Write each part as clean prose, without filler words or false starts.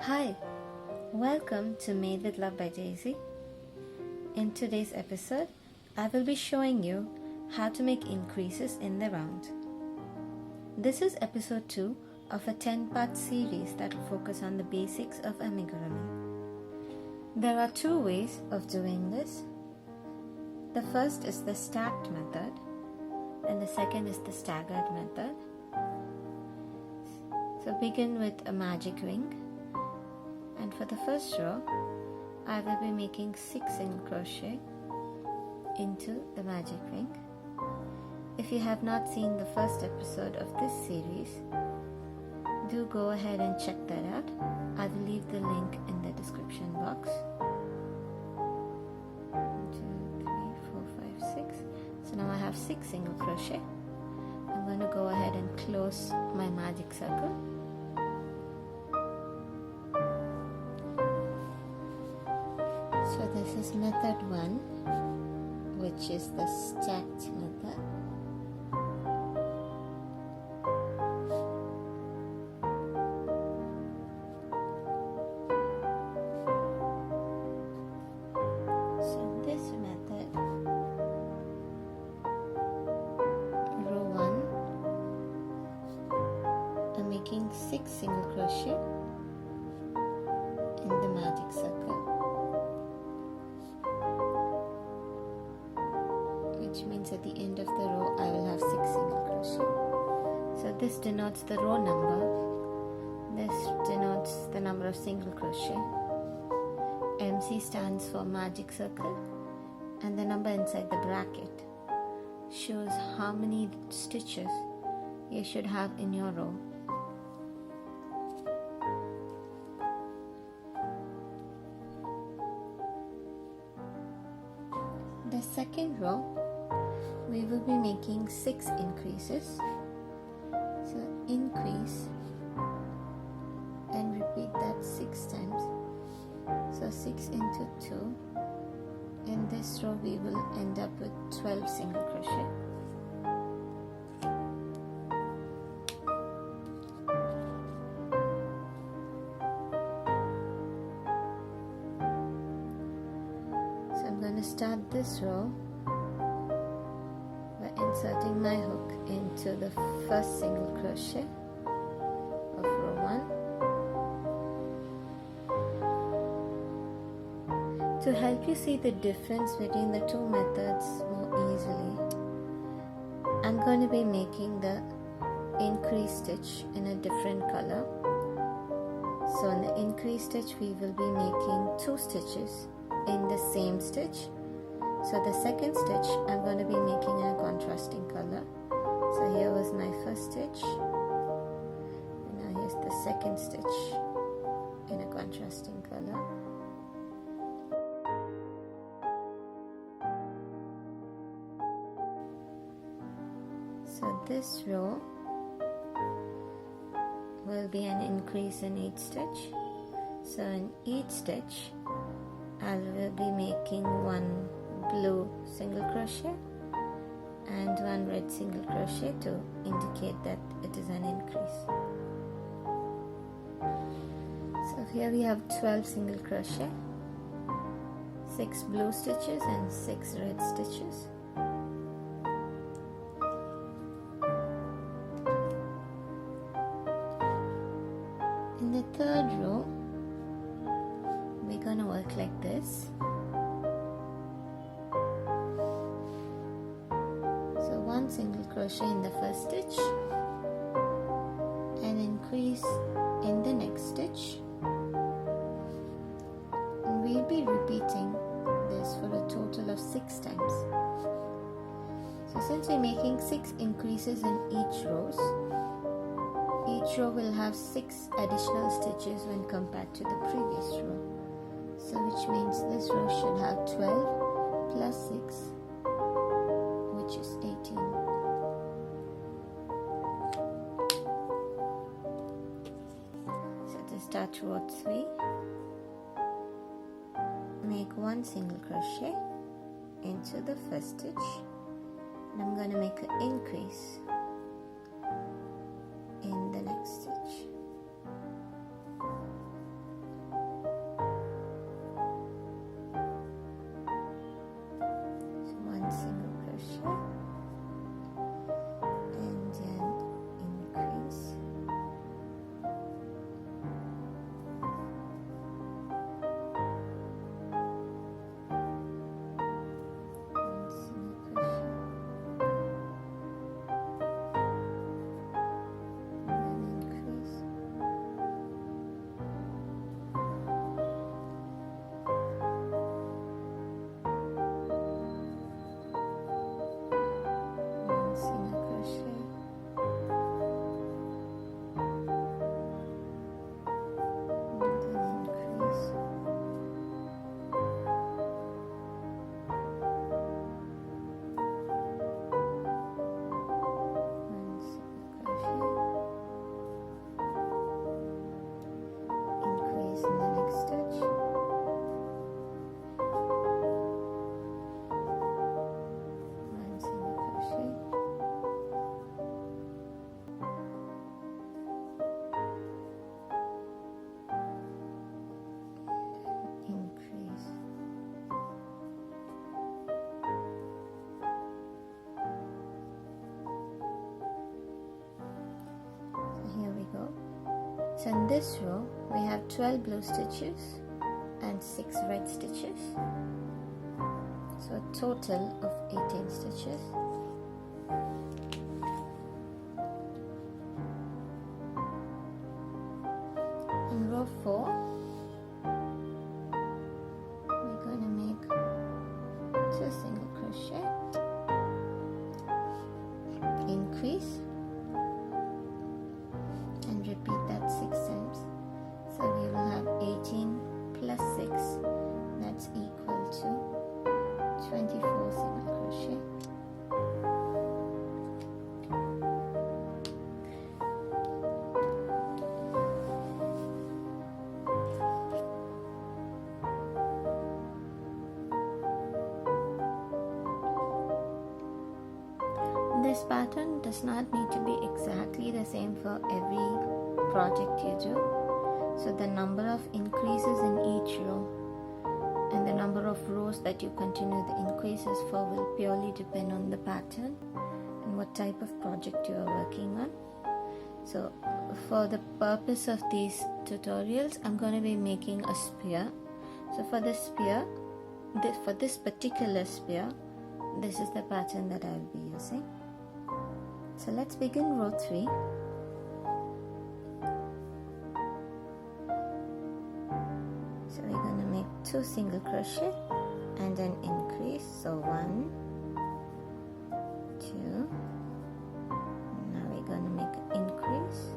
Hi, welcome to Made with Love by Daisy. In today's episode, I will be showing you how to make increases in the round. This is episode 2 of a 10-part series that will focus on the basics of amigurumi. There are 2 ways of doing this. The first is the stacked method and the second is the staggered method. So begin with a magic ring. And for the first row, I will be making 6 single crochet into the magic ring. If you have not seen the first episode of this series, do go ahead and check that out. I will leave the link in the description box. 1, 2, 3, 4, 5, 6. So now I have 6 single crochet. I'm going to go ahead and close my magic circle. So this is method 1, which is the stacked method. So this method, row 1, I'm making 6 single crochet in the magic circle, which means at the end of the row I will have 6 single crochet. So this denotes the row number, this denotes the number of single crochet. MC stands for magic circle, and the number inside the bracket shows how many stitches you should have in your row. The second row, we will be making 6 increases. So increase and repeat that 6 times. So 6 into 2. In this row we will end up with 12 single crochet. So I'm going to start this row by inserting my hook into the first single crochet of row 1. To help you see the difference between the 2 methods more easily, I'm going to be making the increase stitch in a different color. So in the increase stitch we will be making 2 stitches in the same stitch. So the second stitch I'm going to be making in a contrasting color. So here was my first stitch, and now here's the second stitch in a contrasting color. So this row will be an increase in each stitch. So in each stitch I will be making 1 blue single crochet and 1 red single crochet to indicate that it is an increase. So here we have 12 single crochet, 6 blue stitches and 6 red stitches. In the third row we're going to work like this. So 1 single crochet in the first stitch and increase in the next stitch, and we'll be repeating this for a total of 6 times. So since we're making 6 increases in each row will have 6 additional stitches when compared to the previous row. So which means this row should have 12 plus 6, which is 18. So to start row 3, make 1 single crochet into the first stitch, and I'm going to make an increase in the next stitch. increase in the next stitch. One single crochet. Increase. So here we go. So in this row we have 12 blue stitches and 6 red stitches, so a total of 18 stitches. In row 4 we're going to make 2 single crochet, increase, and repeat that 6 times. So we will have 18 plus 6, that's equal to 24 single crochet. This pattern does not need to be exactly the same for every project you do. So the number of increases in each row and the number of rows that you continue the increases for will purely depend on the pattern and what type of project you are working on. So for the purpose of these tutorials, I'm going to be making a spear. So for this spear, for this particular spear, this is the pattern that I'll be using. So let's begin row 3. So we're going to make 2 single crochet and an increase. So 1, 2. Now we're going to make an increase.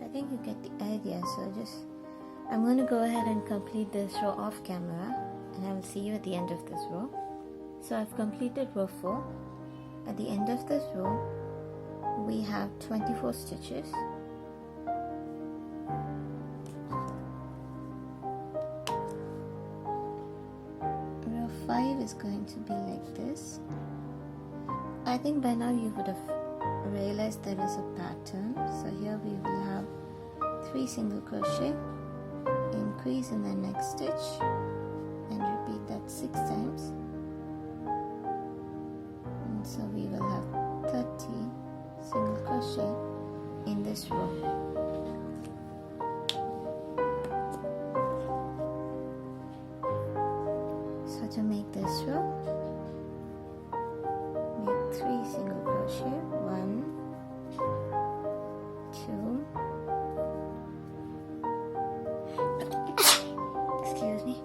I think you get the idea. So I'm going to go ahead and complete this row off camera, and I will see you at the end of this row. So I've completed row 4. At the end of this row we have 24 stitches. Row 5 is going to be like this. I think by now you would have realized there is a pattern. So here we will have 3 single crochet, increase in the next stitch, and repeat that 6 times. And so we will have 30 single crochet in this row. So to make this row, make 3 single crochet, 1, 2, excuse me,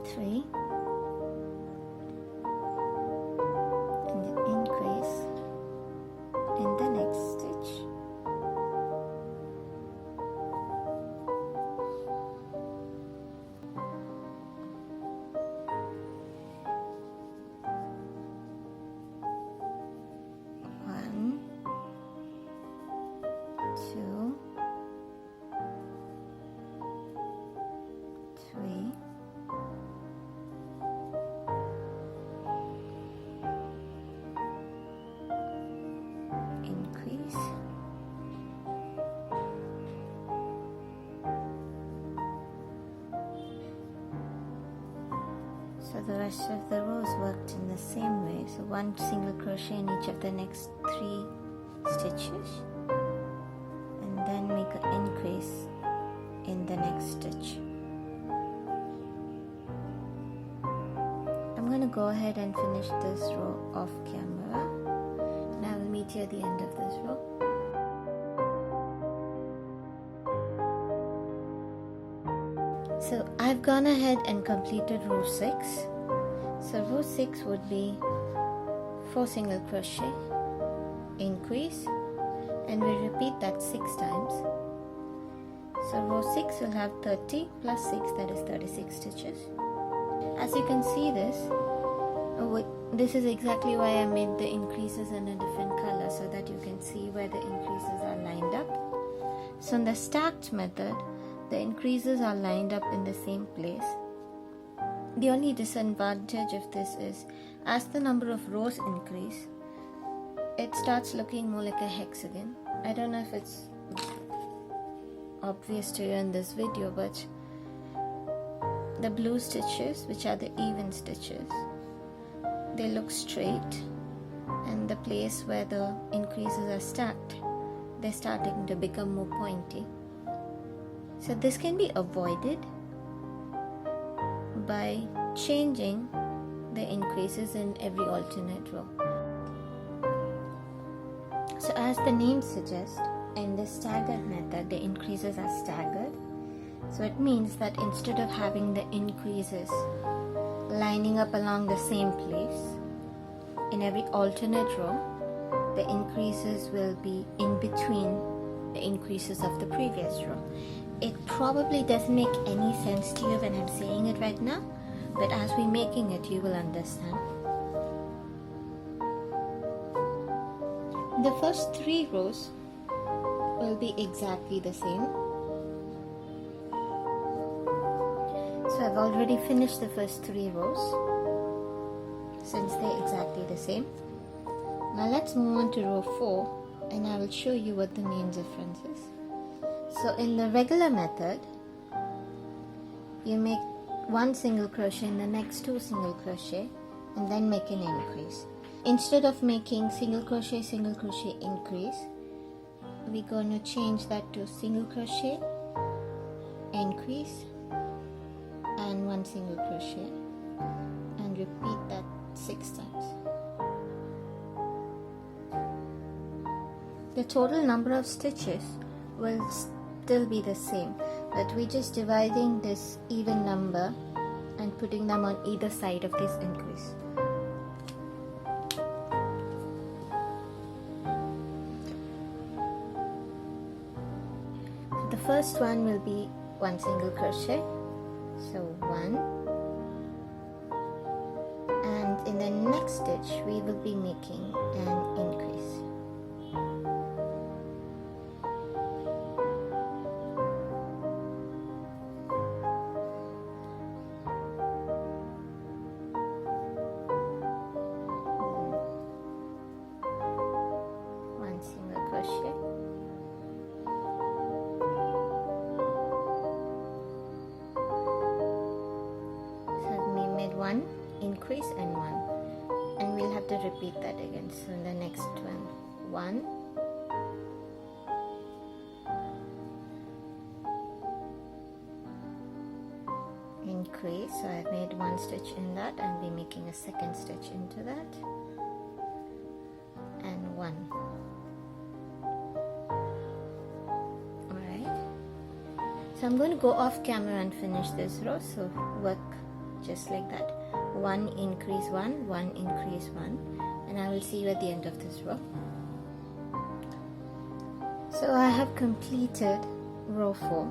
3, and then increase in the next stitch. So the rest of the rows worked in the same way. So one single crochet in each of the next 3 stitches, and then make an increase in the next stitch. I'm going to go ahead and finish this row off camera, and I will meet you at the end of this row. So I've gone ahead and completed row 6. So row 6 would be 4 single crochet, increase, and we repeat that 6 times. So row 6 will have 30 plus 6, that is 36 stitches. As you can see this is exactly why I made the increases in a different color, so that you can see where the increases are lined up. So in the stacked method, the increases are lined up in the same place. The only disadvantage of this is, as the number of rows increase, it starts looking more like a hexagon. I don't know if it's obvious to you in this video, but the blue stitches, which are the even stitches, they look straight, and the place where the increases are stacked, they're starting to become more pointy. So this can be avoided by changing the increases in every alternate row. So as the name suggests, in the staggered method, the increases are staggered. So it means that instead of having the increases lining up along the same place, in every alternate row, the increases will be in between the increases of the previous row. It probably doesn't make any sense to you when I'm saying it right now, but as we're making it, you will understand. The first 3 rows will be exactly the same. So I've already finished the first 3 rows, since they're exactly the same. Now let's move on to row 4, and I will show you what the main difference is. So in the regular method, you make 1 single crochet in the next 2 single crochet, and then make an increase. Instead of making single crochet, increase, we're going to change that to single crochet, increase, and 1 single crochet, and repeat that 6 times. The total number of stitches will still be the same, but we're just dividing this even number and putting them on either side of this increase. The first one will be 1 single crochet, so 1, and in the next stitch we will be making an increase. Increase and 1, and we'll have to repeat that again. So in the next one, 1, increase. So I've made 1 stitch in that, and we're making a second stitch into that, and 1. Alright, so I'm going to go off camera and finish this row, so work just like that. 1 increase 1, 1 increase 1, and I will see you at the end of this row. So I have completed row 4,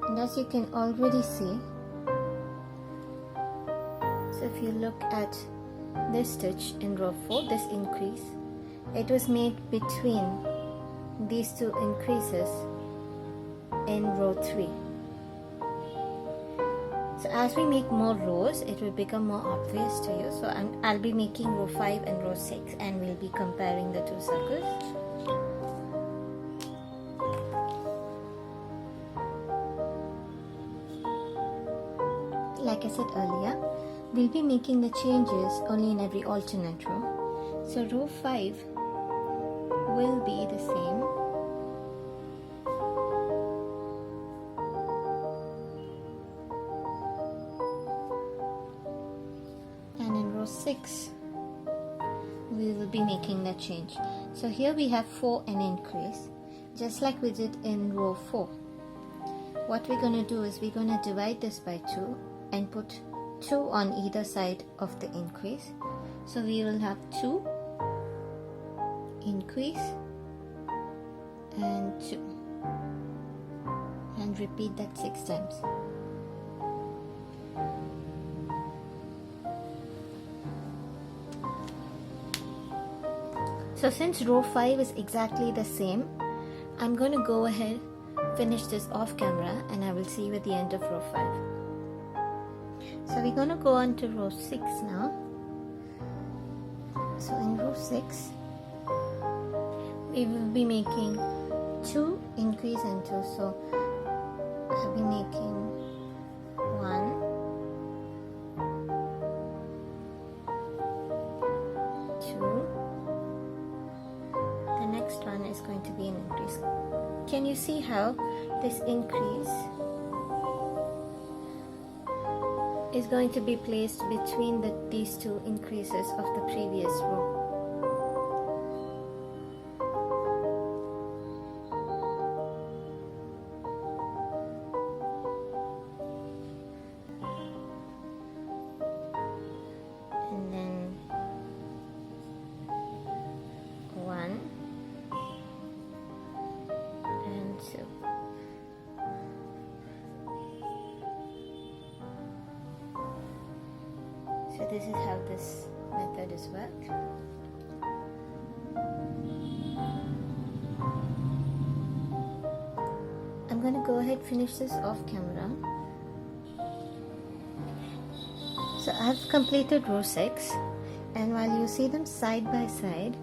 and as you can already see, so if you look at this stitch in row 4, this increase, it was made between these 2 increases in row 3. So as we make more rows, it will become more obvious to you. So I'll be making row 5 and row 6, and we'll be comparing the 2 circles. like I said earlier, we'll be making the changes only in every alternate row. So row 5 will be the same. And in row 6, we will be making the change. So here we have 4 and increase, just like we did in row 4. What we're going to do is we're going to divide this by 2 and put 2 on either side of the increase. So we will have 2 increase and 2, and repeat that 6 times. So since row 5 is exactly the same, I'm going to go ahead, finish this off camera, and I will see you at the end of row 5. So we're going to go on to row 6 now. So in row 6, we will be making 2 increase and 2. So I'll be making 1, 2. The next one is going to be an increase. Can you see how this increase is going to be placed between these 2 increases of the previous row? And then 1 and 2. So this is how this method is worked. I'm going to go ahead and finish this off camera. So I've completed row 6, and while you see them side by side,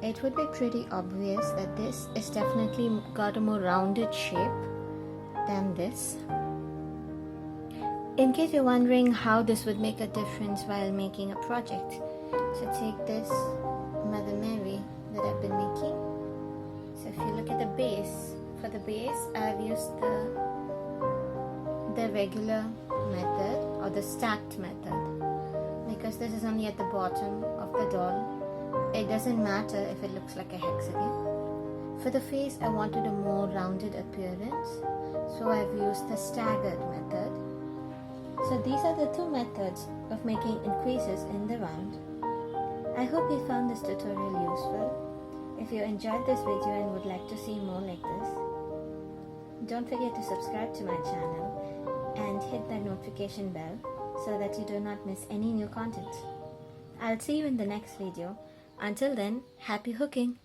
it would be pretty obvious that this is definitely got a more rounded shape than this. In case you're wondering how this would make a difference while making a project, so take this Mother Mary that I've been making. So if you look at the base, for the base I've used the regular method or the stacked method, because this is only at the bottom of the doll. It doesn't matter if it looks like a hexagon. For the face I wanted a more rounded appearance, so I've used the staggered method. So these are the 2 methods of making increases in the round. I hope you found this tutorial useful. If you enjoyed this video and would like to see more like this, don't forget to subscribe to my channel and hit that notification bell so that you do not miss any new content. I'll see you in the next video. Until then, happy hooking!